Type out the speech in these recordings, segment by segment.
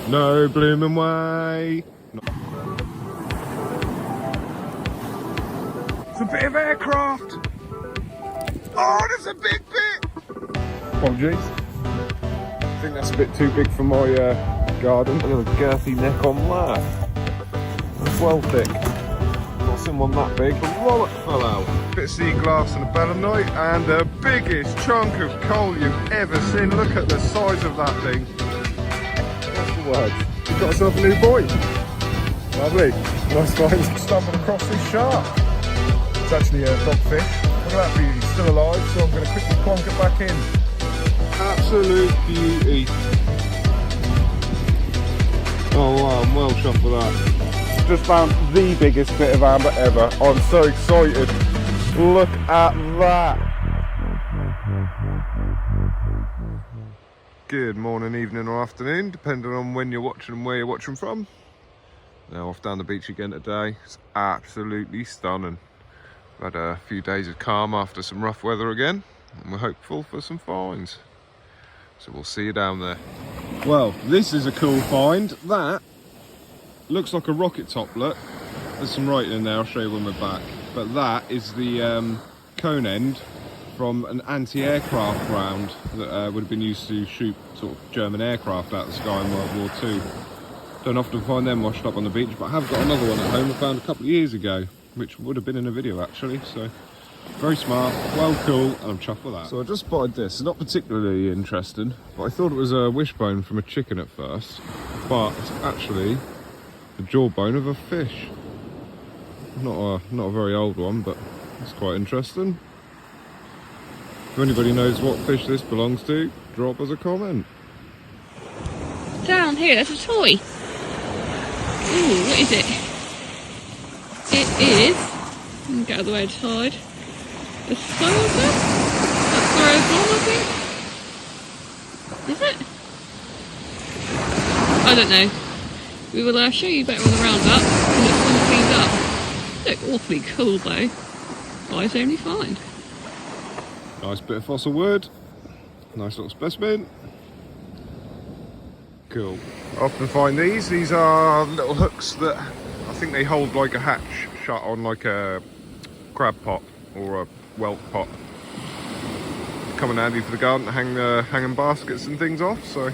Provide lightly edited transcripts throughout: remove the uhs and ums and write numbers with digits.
No blooming way. It's a bit of aircraft. Oh, there's a big bit. Apologies. I think that's a bit too big for my garden. Look at the girthy neck on that. That's well thick. Not seen one that big. The wallet fell out. Bit of sea glass and a belemnite, and the biggest chunk of coal you've ever seen. Look at the size of that thing. What's the word? You've got yourself a new boy. Lovely. Nice find. Stumbled across this shark. It's actually a dogfish. Look at that beauty. He's still alive, so I'm going to quickly plonk it back in. Absolute beauty. Oh wow, I'm well chuffed with that. Just found the biggest bit of amber ever. I'm so excited. Look at that. Good morning, evening or afternoon, depending on when you're watching and where you're watching from. Now off down the beach again today. It's absolutely stunning. We've had a few days of calm after some rough weather again, and we're hopeful for some finds. So we'll see you down there. Well, this is a cool find. That looks like a rocket top, look. There's some writing in there, I'll show you when we're back. But that is the cone end from an anti-aircraft round that would have been used to shoot sort of German aircraft out of the sky in World War II. Don't often find them washed up on the beach, but I have got another one at home I found a couple of years ago, which would have been in a video actually, so very smart, well cool, and I'm chuffed with that. So I just spotted this. It's not particularly interesting, but I thought it was a wishbone from a chicken at first, but it's actually the jawbone of a fish. Not a very old one, but it's quite interesting. If anybody knows what fish this belongs to, drop us a comment. Down here, there's a toy. Ooh, what is it? It is, let me get out of the way to hide, a saucer? That's where I was born, I think. Is it? I don't know. We will show you better on the roundup when it's all cleaned up. Look awfully cool though. Size only find. Nice bit of fossil wood. Nice little specimen. Cool. I often find these. These are little hooks that I think they hold like a hatch shut on like a crab pot or a whelk pot. Come in handy for the garden to hang hanging baskets and things off, so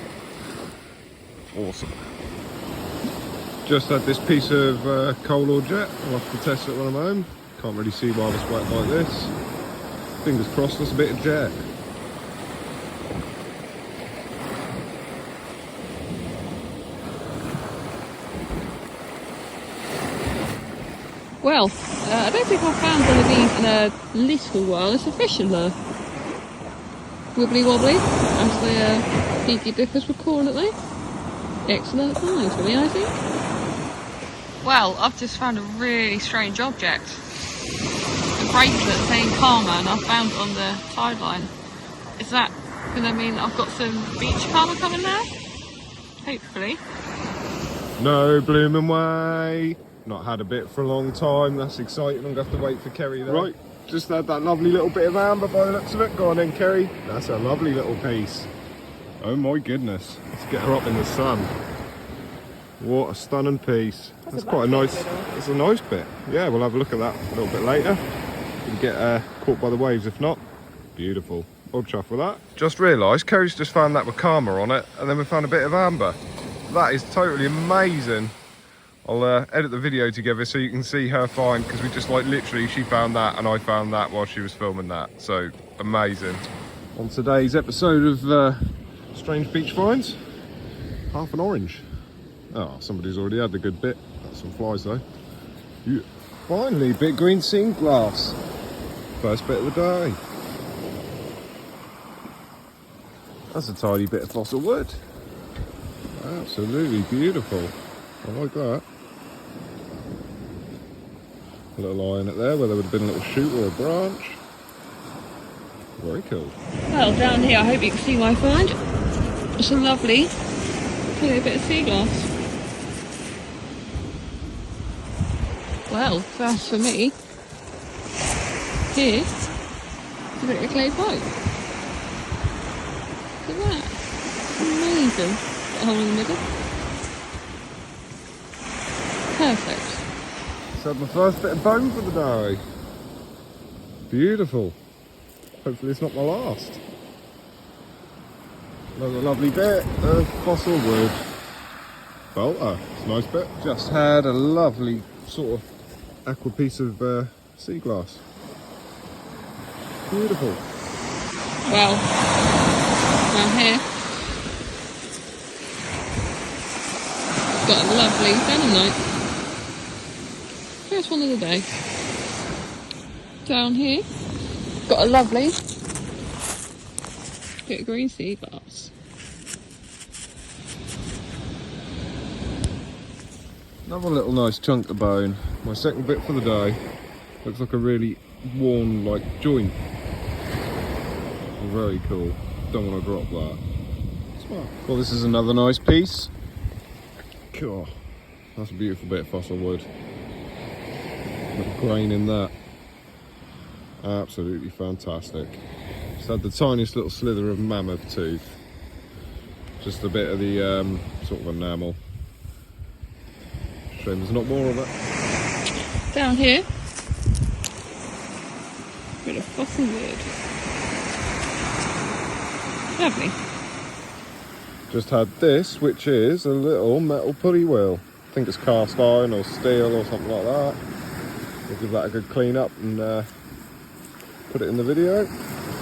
awesome. Just had this piece of coal or jet. I'll have to test it when I'm home. Can't really see why it's wet like this. Fingers crossed there's a bit of jet. Well, I don't think I've found one of these in a little while. It's a fishing lure. Wibbly wobbly, as the Peaky Biffers would call it though. Excellent find for me, I think. Well, I've just found a really strange object. A bracelet saying Karma, and I found it on the sideline. Is that going to mean I've got some beach karma coming now? Hopefully. No blooming way. Not had a bit for a long time. That's exciting. I'm going to have to wait for Kerry there. Right, just had that lovely little bit of amber by the looks of it. Go on then, Kerry. That's a lovely little piece. Oh my goodness. Let's get her up in the sun. What a stunning piece. That's quite a nice, it's a nice bit. Yeah, we'll have a look at that a little bit later. We'll get caught by the waves if not. Beautiful. I'll chuff with that. Just realised Kerry's just found that with Karma on it, and then we found a bit of amber. That is totally amazing. I'll edit the video together so you can see her find, because we just like literally, she found that and I found that while she was filming that. So amazing. On today's episode of Strange Beach Finds, half an orange. Oh, somebody's already had the good bit. That's some flies though. Yeah. Finally, bit green sea glass. First bit of the day. That's a tiny bit of fossil wood. Absolutely beautiful. I like that. A little eye in it there where there would have been a little shoot or a branch. Very cool. Well, down here, I hope you can see my find. It's a lovely, clear bit of sea glass. Well, first for me, here is a bit of clay pipe. Look at that. Amazing. Got a hole in the middle. perfect. Just had my first bit of bone for the day. Beautiful. Hopefully it's not my last. Another lovely bit of fossil wood. Bolter, it's a nice bit. Just had a lovely sort of aqua piece of sea glass. Beautiful. Well, down here, got a lovely Benamite. First one of the day. Down here, got a lovely bit of green sea glass. Another little nice chunk of bone. My second bit for the day. Looks like a really worn like joint. Very cool. Don't want to drop that. Well, this is another nice piece. Cool. That's a beautiful bit of fossil wood. Little grain in that. Absolutely fantastic. Just had the tiniest little slither of mammoth tooth. Just a bit of the sort of enamel. Shame there's not more of it. Down here, bit of fossil wood. Lovely. Just had this, which is a little metal pulley wheel. I think it's cast iron or steel or something like that. We'll give that a good clean up and put it in the video.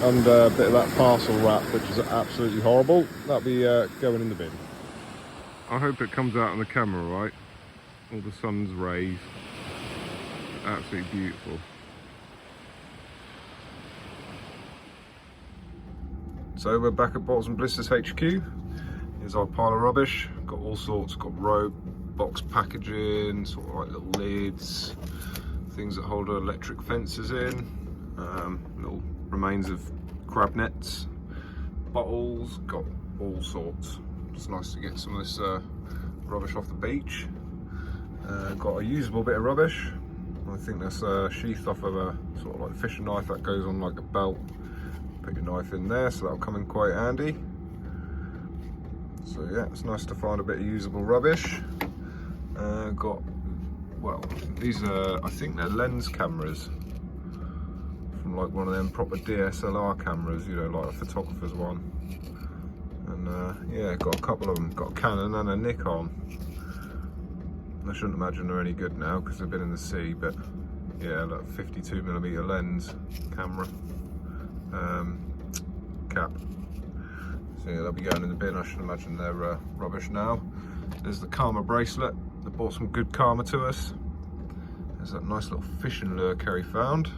And a bit of that parcel wrap, which is absolutely horrible. That'll be going in the bin. I hope it comes out on the camera right. All the sun's rays. Absolutely beautiful. So we're back at Bottles and Blisters HQ. Here's our pile of rubbish. Got all sorts, got rope, box packaging, sort of like little lids, things that hold electric fences in, little remains of crab nets, bottles, got all sorts. It's nice to get some of this rubbish off the beach. Got a usable bit of rubbish. I think that's a sheath off of a sort of like fishing knife that goes on like a belt. Put your knife in there, so that'll come in quite handy. So yeah, it's nice to find a bit of usable rubbish. Got, well, these are, I think they're lens cameras from like one of them proper DSLR cameras, you know, like a photographer's one. And yeah, got a couple of them. Got a Canon and a Nikon. I shouldn't imagine they're any good now because they've been in the sea, but yeah, like 52mm lens camera. Cap. So yeah, they'll be going in the bin. I should imagine they're rubbish now. There's the Karma Bracelet. They brought some good karma to us. There's that nice little fishing lure Kerry found.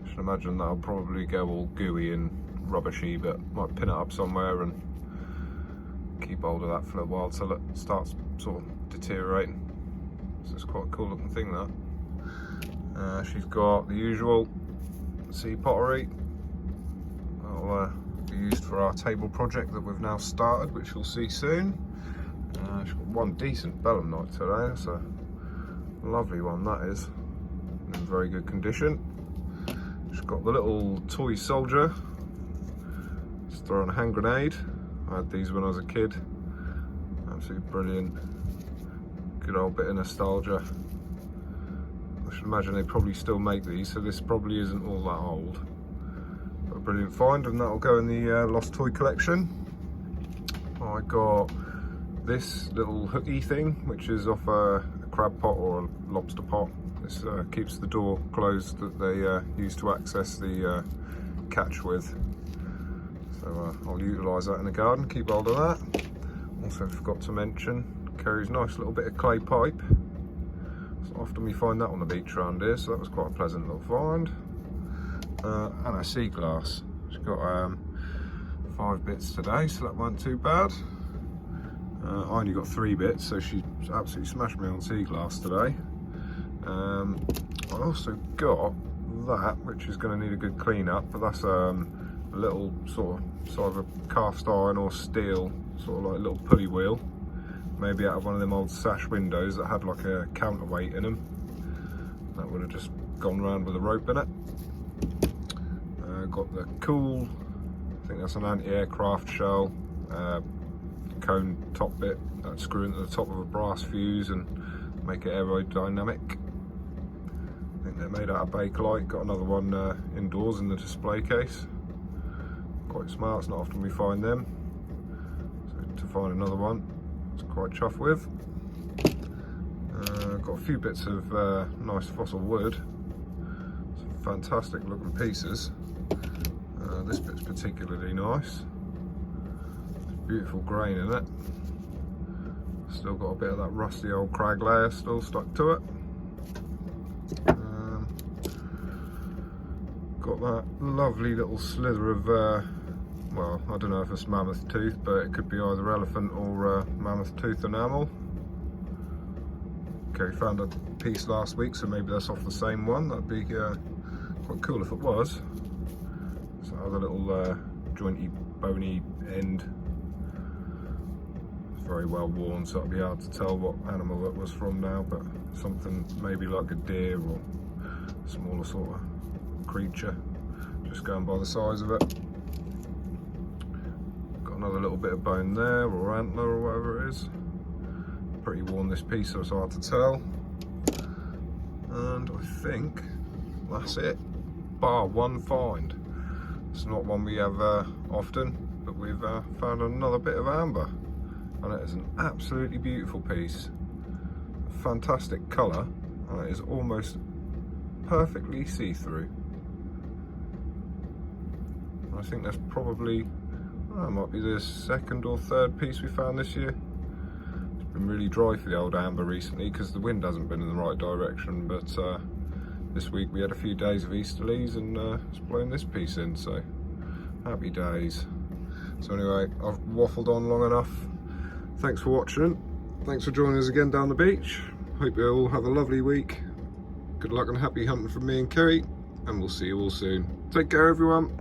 I should imagine that'll probably go all gooey and rubbishy, but might pin it up somewhere and keep hold of that for a while till it starts sort of deteriorating. So it's quite a cool looking thing, that. She's got the usual sea pottery. That'll be used for our table project that we've now started, which you'll see soon. She's got one decent belemnite today. That's a lovely one, that is. In very good condition. She's got the little toy soldier. Just throwing a hand grenade. I had these when I was a kid. Absolutely brilliant. Good old bit of nostalgia. I should imagine they probably still make these, so this probably isn't all that old. But a brilliant find, and that'll go in the Lost Toy collection. I got this little hooky thing, which is off a crab pot or a lobster pot. This keeps the door closed that they use to access the catch with. So I'll utilise that in the garden, keep hold of that. Also forgot to mention Kerry's nice little bit of clay pipe. So often we find that on the beach around here, so that was quite a pleasant little find. And a sea glass. She's got 5 bits today, so that wasn't too bad. I only got 3 bits, so she absolutely smashed me on sea glass today. I also got that, which is going to need a good clean up, but that's a little sort of a cast iron or steel, sort of like a little pulley wheel, maybe out of one of them old sash windows that had like a counterweight in them. That would have just gone round with a rope in it. Got the cool, I think that's an anti-aircraft shell, cone top bit, that screw into the top of a brass fuse, and make it aerodynamic. I think they're made out of Bakelite. Got another one indoors in the display case. Quite smart, it's not often we find them. So to find another one, it's quite chuffed with. Got a few bits of nice fossil wood. Some fantastic looking pieces. This bit's particularly nice. Beautiful grain in it. Still got a bit of that rusty old crag layer still stuck to it. Got that lovely little slither of, well, I don't know if it's mammoth tooth, but it could be either elephant or mammoth tooth enamel. Okay, found a piece last week, so maybe that's off the same one. That'd be quite cool if it was. So other little jointy, bony end. It's very well worn, so it'll be hard to tell what animal it was from now, but something maybe like a deer or smaller sort of creature, just going by the size of it. Got another little bit of bone there, or antler, or whatever it is. Pretty worn, this piece, so it's hard to tell. And I think that's it, bar one find. It's not one we have often, but we've found another bit of amber, and it is an absolutely beautiful piece. Fantastic colour, and it is almost perfectly see-through. I think that's probably, that might be the second or third piece we found this year. It's been really dry for the old amber recently because the wind hasn't been in the right direction, but this week we had a few days of easterlies and it's blown this piece in, so happy days. So anyway, I've waffled on long enough. Thanks for watching. Thanks for joining us again down the beach. Hope you all have a lovely week. Good luck and happy hunting from me and Kerry, and we'll see you all soon. Take care, everyone.